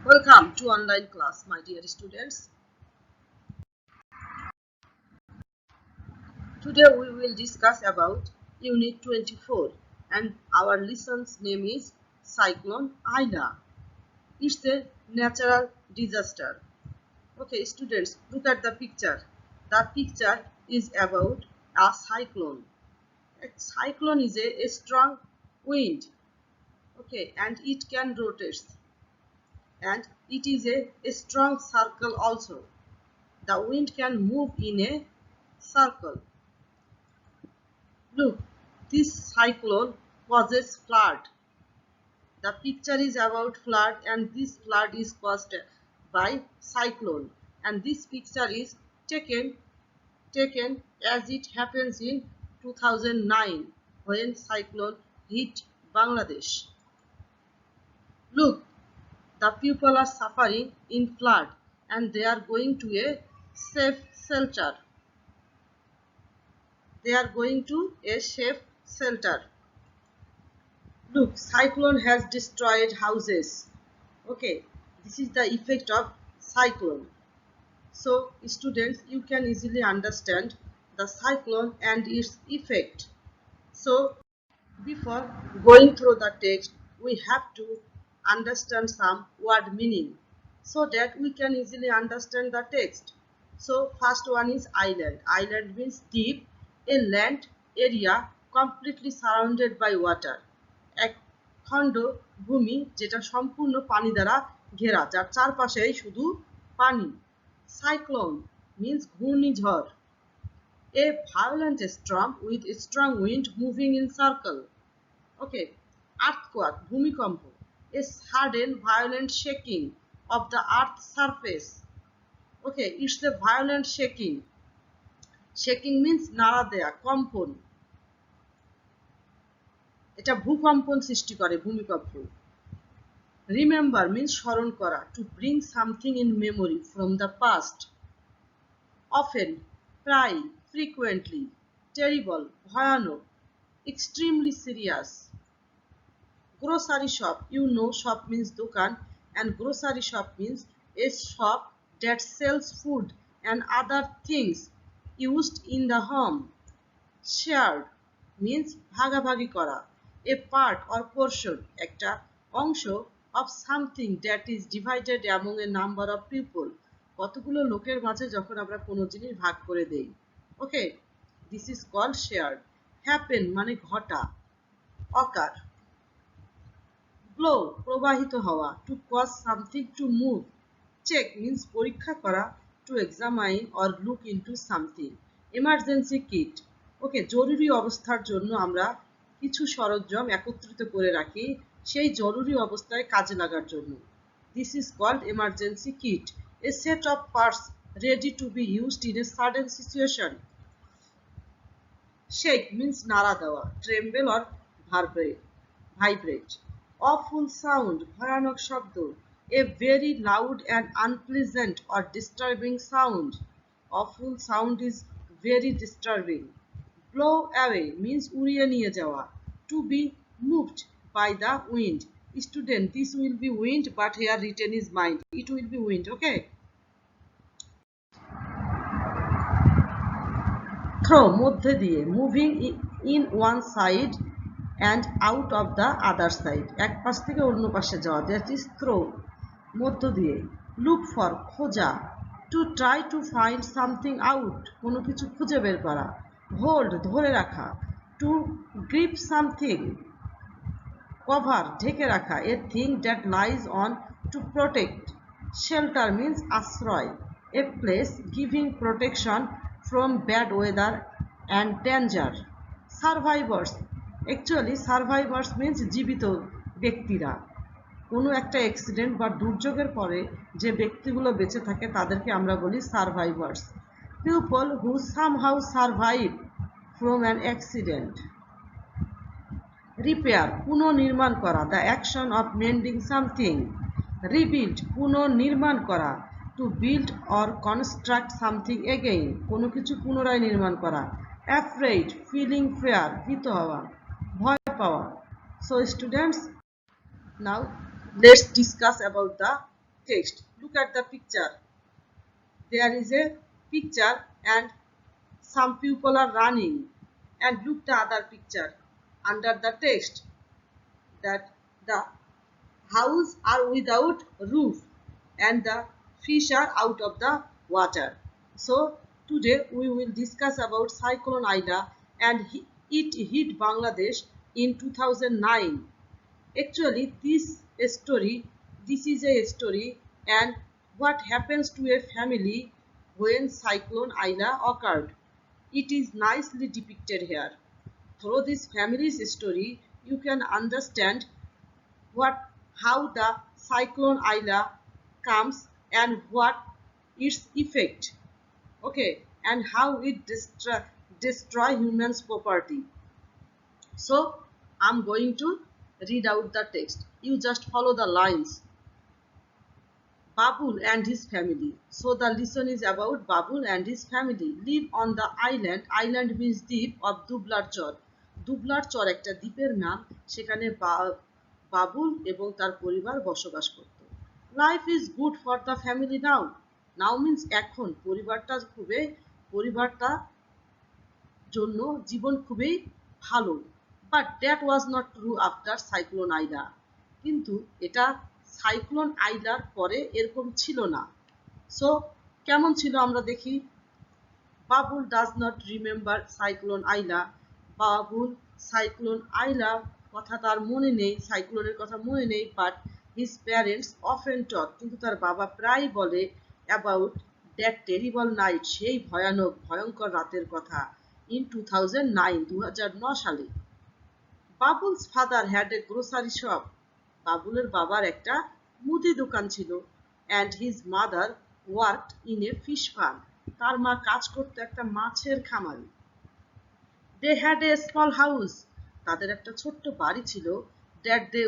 Welcome to online class, my dear students. Today we will discuss about Unit 24 and our lesson's name is Cyclone Aida. It's a natural disaster. Okay, students, look at the picture. The picture is about a cyclone. A cyclone is a strong wind. Okay, and it can rotate. And it is a strong circle also. The wind can move in a circle. Look, this cyclone causes flood. The picture is about flood and this flood is caused by cyclone. And this picture is taken as it happens in 2009 when cyclone hit Bangladesh. Look, the people are suffering in flood and they are going to a safe shelter. They are going to a safe shelter. Look, cyclone has destroyed houses. Okay, this is the effect of cyclone. So, students, you can easily understand the cyclone and its effect. So, before going through the text, we have to understand some word meaning so that we can easily understand the text. So, first one is island. Island means deep, a land area completely surrounded by water. এক খণ্ড ভূমি যেটা সম্পূর্ণ পানি দ্বারা ঘেরা, যার চারপাশেই শুধু পানি। সাইক্লোন means ঘূর্ণিঝড়, a violent storm with a strong wind moving in circle. Okay, earthquake, ভূমিকম্প, a sudden violent shaking of the earth's surface. Okay, it's a violent shaking. Shaking means নাড়া দেয়া, কম্পন। এটা ভূকম্পন সৃষ্টি করে, ভূমিকম্প। Remember means স্মরণ করা, to bring something in memory from the past. Often, প্রায়, frequently, terrible, ভয়ানক, extremely serious. Grocery shop, you know shop means দোকান and grocery shop means a shop that sells food and other things used in the home. Shared means ভাগাভাগি করা, a part or portion, একটা অংশ of something that is divided among a number of people. কতগুলো লোকের মাঝে যখন আমরা কোনো জিনিস ভাগ করে দেই। ওকে, this is called shared. Happen মানে ঘটা, occur. Flow প্রবাহিত হওয়া, to cause something to move. Check means পরীক্ষা করা, to examine or look into something. Emergency kit. ওকে, জরুরি অবস্থার জন্য আমরা কিছু সরঞ্জাম একত্রিত করে রাখি সেই জরুরি অবস্থায় কাজে লাগার জন্য। This is called emergency kit. A set of parts ready to be used in a sudden situation. Shake means নাড়া দেওয়া, tremble or vibrate. Awful sound, ভয়ানক শব্দ, a very loud and unpleasant or disturbing sound. Awful sound is very disturbing. Blow away means উড়িয়ে নিয়ে যাওয়া, to be moved by the wind. Student, this will be wind but here written is mind. It will be wind, okay? Throw মধ্যে দিয়ে, moving in one side and out of the other side. এক পাশ থেকে অন্য পাশে যাওয়া, that is throw, মধ্য দিয়ে। Look for খোঁজা, to try to find something out, কোনো কিছু খুঁজে বের করা। Hold ধরে রাখা, to grip something. Cover ঢেকে রাখা, a thing that lies on, to protect. Shelter means আশ্রয়, a place giving protection from bad weather and danger. Survivors, actually survivors means জীবিত ব্যক্তিরা। কোনো একটা অ্যাক্সিডেন্ট বা দুর্যোগের পরে যে ব্যক্তিগুলো বেঁচে থাকে তাদেরকে আমরা বলি survivors. People who somehow survive from an accident. Repair পুনর্নির্মাণ করা, the action of mending something. Rebuild পুনর্নির্মাণ করা, to build or construct something again, কোনো কিছু পুনরায় নির্মাণ করা। Afraid feeling fear, ভীত হওয়া, ভয় পাওয়া. So students, now let's discuss about the text. Look at the picture. There is a picture and some people are running. And look the other picture under the text that the house are without roof and the fish are out of the water. So today we will discuss about Cyclone Aida and it hit Bangladesh in 2009. Actually this is a story and what happens to a family when Cyclone Aida occurred. It is nicely depicted here. Through this family's story you can understand how the Cyclone Aida comes and what its effect, okay, and how it destroy humans property. So I'm going to read out the text. You just follow the lines. Babul and his family. So the lesson is about Babul and his family. Live on the island. Island means দ্বীপ of Dublar Chor. Dublar Chor একটা দ্বীপের নাম। সেখানে বাবুল এবং তার পরিবার বসবাস করত। Life is good for the family now. Now means এখন পরিবারটা জন্য জীবন খুবই ভালো। But that was not true after Cyclone Aida. কিন্তু এটা সাইক্লোন আইলার পরে এরকম ছিল না। সো কেমন ছিল আমরা দেখি। Babul does not remember cyclone Aila. Babul cyclone Aila কথা তার মনে নেই, সাইক্লোনের কথা মনে নেই, but his parents often talk, কিন্তু তার বাবা প্রায় বলে অ্যাবাউট দ্যাট টেরিবল নাইট, সেই ভয়ঙ্কর রাতের কথা। ইন 2009 2009 সালে। Babul's father had a grocery shop, বাবুলের বাবার একটা মুদি দোকান ছিল। And his mother worked in a fish farm, তার মা কাজ করতো একটা মাছের খামারে। They had a small house, তাদের একটা ছোট্ট বাড়ি ছিল। That they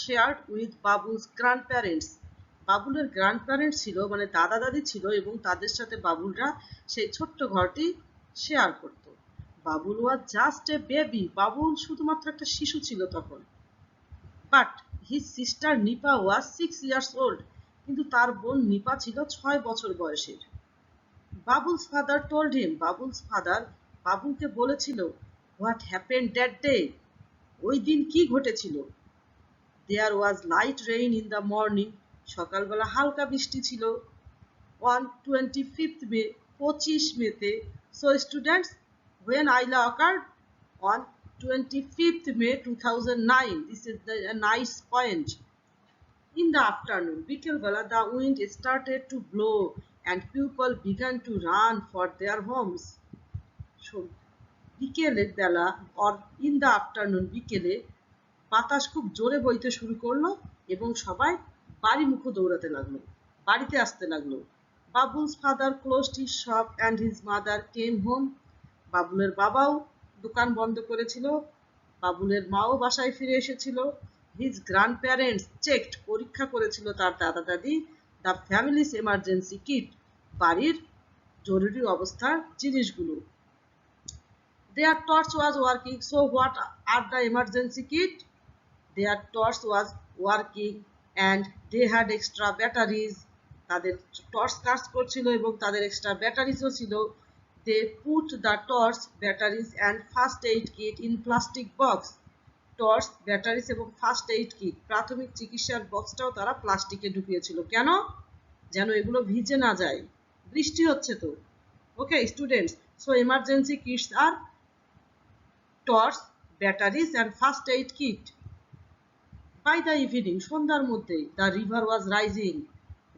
shared with Babul's grandparents, বাবুলের গ্র্যান্ড প্যারেন্টস ছিল মানে দাদা দাদি ছিল এবং তাদের সাথে বাবুলরা সেই ছোট্ট ঘরটি শেয়ার করত। Babul was just a baby, Babul শুধুমাত্র একটা শিশু ছিল তখন। But his sister Nipa was 6 years old, কিন্তু তার বোন নিপা ছিল 6 বছর বয়সের। Babul's father told him, Babul's father বাবুলকে বলেছিল হোয়াট হ্যাপেন্ড দ্যাট ডে, ওই দিন কি ঘটেছিল। There was light rain in the morning, সকালবেলা হালকা বৃষ্টি ছিল। অন 25th May, 25 মেতে। So students, when Aila occurred on 25th May 2009. This is a nice point. In the afternoon, বিকেলবেলা, the wind started to blow and people began to run for their homes. So, বিকেলের বেলা or in the afternoon, বিকেলে বাতাস খুব জোরে বইতে শুরু করলো এবং সবাই বাড়িমুখো দৌড়াতে লাগলো, বাড়িতে আসতে লাগলো। Babul's father closed his shop and his mother came home. বাবুলের বাবাও দোকান বন্ধ করেছিল, বাবুলের মাও বাসায় ফিরে এসেছিল। হিজ গ্র্যান্ড প্যারেন্টস চেকড, পরীক্ষা করেছিল তার দাদা দাদি দ্য ফ্যামিলিস এমার্জেন্সি কিট, বাড়ির জরুরি অবস্থার জিনিসগুলো। Their torch was working. So what are the emergency kit? Their torch was working and they had extra batteries, তাদের টর্চ কাজ করছিল এবং তাদের এক্সট্রা ব্যাটারিজও ছিল। They put the torch, batteries and first aid kit in plastic box. Torch, batteries এবং first aid kit, প্রাথমিক চিকিৎসার বক্সটাও তারা প্লাস্টিকে ঢুকিয়েছিল। কেন? যেন এগুলো ভিজে না যায়, বৃষ্টি হচ্ছে তো। Okay students, so emergency kits আর torch, batteries and first aid kit. By the evening, সন্ধ্যার মধ্যে, the river was rising,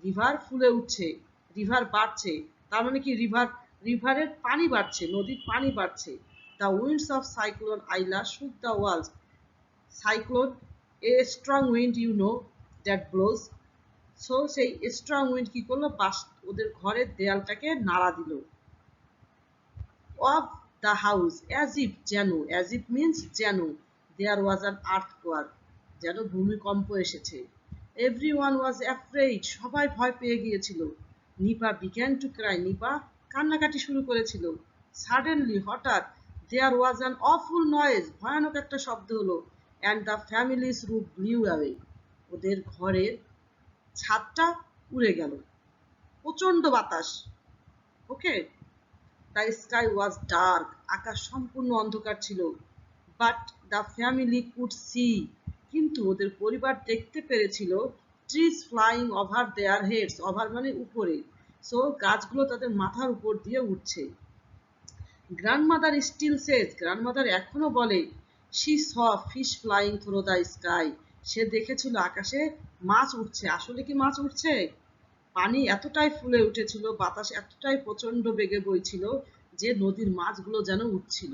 river ফুলে উঠছে, রিভার বাড়ছে, তার মানে কি রিভারের পানি বাড়ছে, নদীর পানি বাড়ছে। The winds of cyclone Aila shook the walls, cyclone a strong wind you know that blows. So সেই স্ট্রং উইন্ড কি করলো, ওদের ঘরের দেয়ালটাকে নাড়া দিল। Of the house, as if, যেন, অ্যাজ ইফ মিনস যেন, দেয়ার ওয়াজ অ্যান আর্থকোয়াক, যেন ভূমিকম্প এসেছে। এভরিওয়ান ওয়াজ অ্যাফ্রেইড, সবাই ভয় পেয়ে গিয়েছিল। Nipa began to cry, Nipa কান্নাকাটি শুরু করেছিল। সাডেনলি, হঠাৎ, there was an awful noise, ভয়ানক একটা শব্দ হলো। And the family's roof blew away, ওদের ঘরের ছাদটা উড়ে গেল, প্রচন্ড বাতাস। Okay, the sky was dark, আকাশ সম্পূর্ণ অন্ধকার ছিল। But the family could see, কিন্তু ওদের পরিবার দেখতে পেরেছিল trees flying over their heads, over মানে উপরে, সো গাছগুলো তাদের মাথার উপর দিয়ে উঠছে। গ্র্যান্ডমাদার স্টিল সেজ, গ্র্যান্ডমাদার এখনো বলে, she saw fish flying through the sky, সে দেখেছিল আকাশে মাছ উঠছে। আসলে কি মাছ উঠছে? পানি এতটাই ফুলে উঠেছিল, বাতাস এতটাই প্রচন্ড বেগে বইছিল যে নদীর মাছগুলো যেন উঠছিল।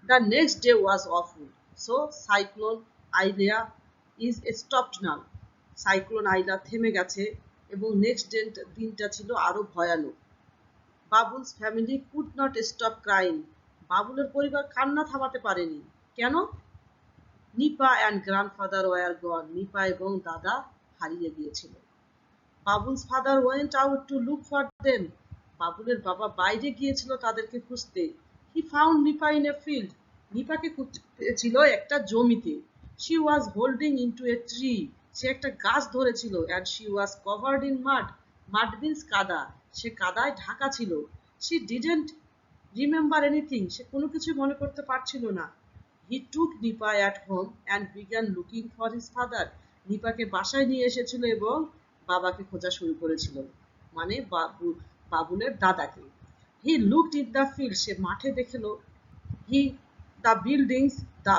The next day was awful. So cyclone Aila is stopped now. Cyclone Aila থেমে গেছে এবং নেক্সট দিনটা ছিল আরো ভয়ানক। Babul's family could not stop crying, বাবুলের পরিবার কান্না থামাতে পারেনি। কেন? Nipa and grandfather were gone, Nipa এবং দাদা হারিয়ে গিয়েছিল। Babul's father went out to look for them, বাবুলের বাবা বাইরে গিয়েছিল তাদেরকে খুঁজতে। He found Nipa in a field, নিপাকে খুঁজছিল একটা জমিতে। She was holding into a tree, সে একটা গাছ ধরেছিল। And she was covered in mud, mud means কাদা, সে কাদায় ঢাকা ছিল। শি ডিডেন্ট রিমেম্বার এনিথিং, সে কোনো কিছু মনে করতে পারছিল না। He took Nipa at home and began looking for his father, নিপাকে বাসায় নিয়ে এসেছিল এবং বাবাকে খোঁজা শুরু করেছিল, মানে বাবুলের দাদাকে। He looked in the field, সে মাঠে দেখলো। হি দ্য বিল্ডিংস, দ্য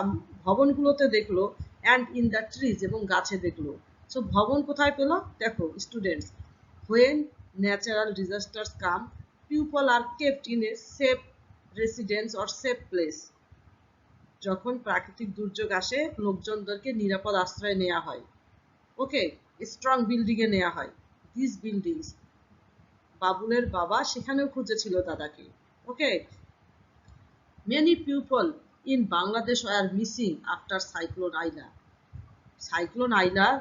ভবনগুলোতে দেখলো। অ্যান্ড ইন দ্য ট্রিজ, এবং গাছে দেখলো। সো ভবন কোথায় পেলো? দেখো students, when natural disasters come, people are kept in a safe residence or safe place, যখন প্রাকৃতিক দুর্যোগ আসে লোকজনদেরকে নিরাপদ আশ্রয় নেওয়া হয়। ওকে, স্ট্রং বিল্ডিং এ নেওয়া হয়। দিস বিল্ডিংস, বাবুলের বাবা সেখানেও খুঁজেছিল দাদাকে। Okay, many people in Bangladesh were missing after cyclone Aila, cyclone আইলার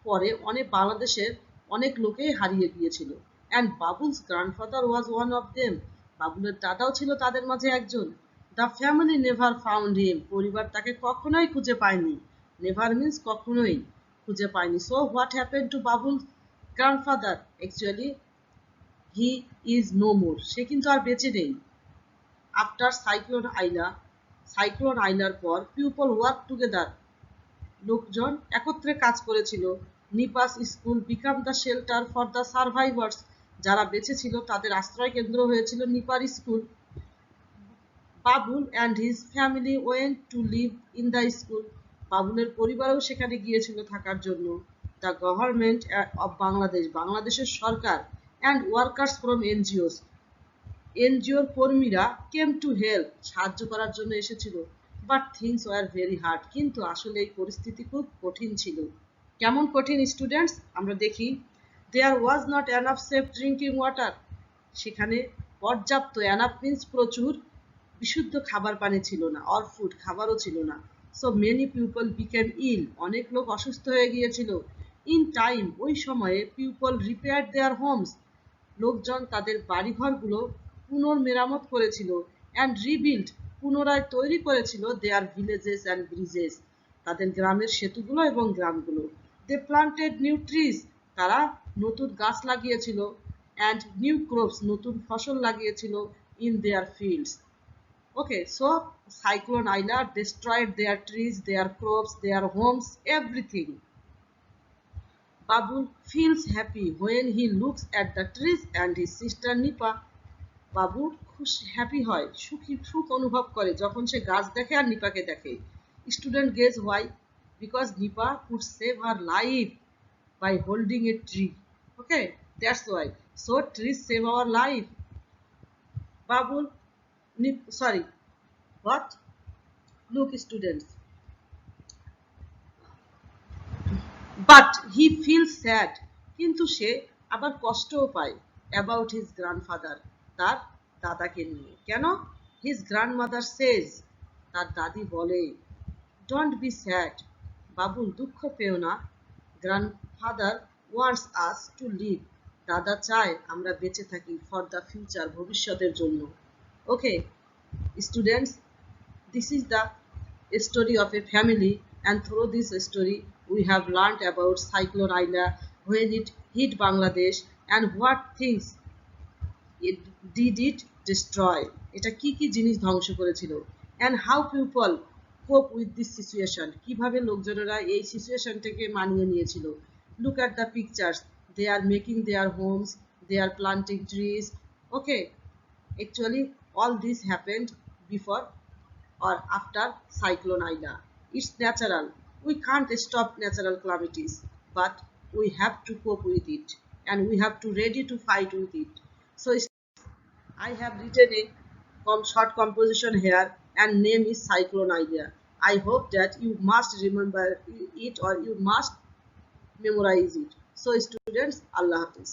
পরে বাংলাদেশের অনেক লোকেই হারিয়ে গিয়েছিল। And Babul's grandfather was one of them, বাবুলের দাদাও ছিল তাদের মাঝে একজন। The family never found him, পরিবার তাকে কখনোই খুঁজে পায়নি। নেভার মিন্স কখনোই খুঁজে পায়নি। So what happen to Babul grandfather? Actually he is no more, সে কিন্তু আর বেঁচে নেই। আফটার সাইক্লোন আইলা, সাইক্লোন আইলার পর পিপল ওয়ার্ক টুগেদার, লোকজন একত্রে কাজ করেছিল। Nipa's school became the shelter for the survivors, যারা বেঁচে ছিল তাদের আশ্রয় কেন্দ্র হয়েছিল নিপার school. Babul and his family went to live in the school, বাবুলের পরিবারও সেখানে গিয়েছিল থাকার জন্য। দ্য গভর্নমেন্ট অফ বাংলাদেশ, বাংলাদেশের সরকার, অ্যান্ড ওয়ার্কার্স ফ্রম এনজিওস, এনজিওর কর্মীরা কেম টু হেল্প, সাহায্য করার জন্য এসেছিল। But things were very hard, কিন্তু আসলে এই পরিস্থিতি খুব কঠিন ছিল। কেমন কঠিন স্টুডেন্টস? আমরা দেখি। There was not enough safe drinking water, সেখানে পর্যাপ্ত, এনাফ মিন্স প্রচুর, বিশুদ্ধ খাবার পানি ছিল না। অর ফুড, খাবারও ছিল না। সো মেনি পিপল বিকেম ইল, অনেক লোক অসুস্থ হয়ে গিয়েছিল। ইন টাইম, ওই সময়ে পিপল রিপেয়ার দেয়ার হোমস, লোকজন তাদের বাড়িঘরগুলো পুনর্মেরামত করেছিল। অ্যান্ড রিবিল্ড, পুনরায় তৈরি করেছিল দেয়ার ভিলেজেস অ্যান্ড ব্রিজেস, তাদের গ্রামের সেতুগুলো এবং গ্রামগুলো। দে প্লান্টেড নিউ ট্রিজ, তারা নতুন গাছ লাগিয়েছিল। অ্যান্ড নিউ ক্রপস, নতুন ফসল লাগিয়েছিল। In their fields. Okay, so cyclone Aila destroyed their trees, their crops, their homes, everything. Babul feels happy when he looks at the trees and his sister Nipa. বাবু খুশি, happy হয়, সুখ অনুভব করে যখন সে গাছ দেখে আর নিপাকে দেখে। Student guess why? Because Nipa could save her life by holding a tree. Okay, that's why. So trees save our life. Babul, sorry, what? Look students, but he feels sad, কিন্তু সে আবার কষ্টও পায় about his grandfather, তার দাদাকে নিয়ে। কেন? his grandmother says, তার দাদি বলে, don't be sad, বাবুল দুঃখ পেও না, grandfather wants us to live, দাদা চায় আমরা বেঁচে থাকি, for the future, ভবিষ্যতের জন্য। ওকে students, this is the story of a family, and through this story we have learned about Cyclone Aila, when it hit Bangladesh, and what things it did it destroy. এটা কি কি জিনিস ধ্বংস করেছিল, and how people cope with this situation, কিভাবে লোকজনেরা এই সিচুয়েশনটাকে মানিয়ে নিয়েছিল. Look at the pictures. They are making their homes, they are planting trees. Okay, actually all this happened before or after Cyclone Aida. It's natural. We can't stop natural calamities, but we have to cope with it, and we have to ready to fight with it. So I have written a short composition here, and name is Cyclone Idea. I hope that you must remember it, or you must memorize it. So students, Allah Hafiz.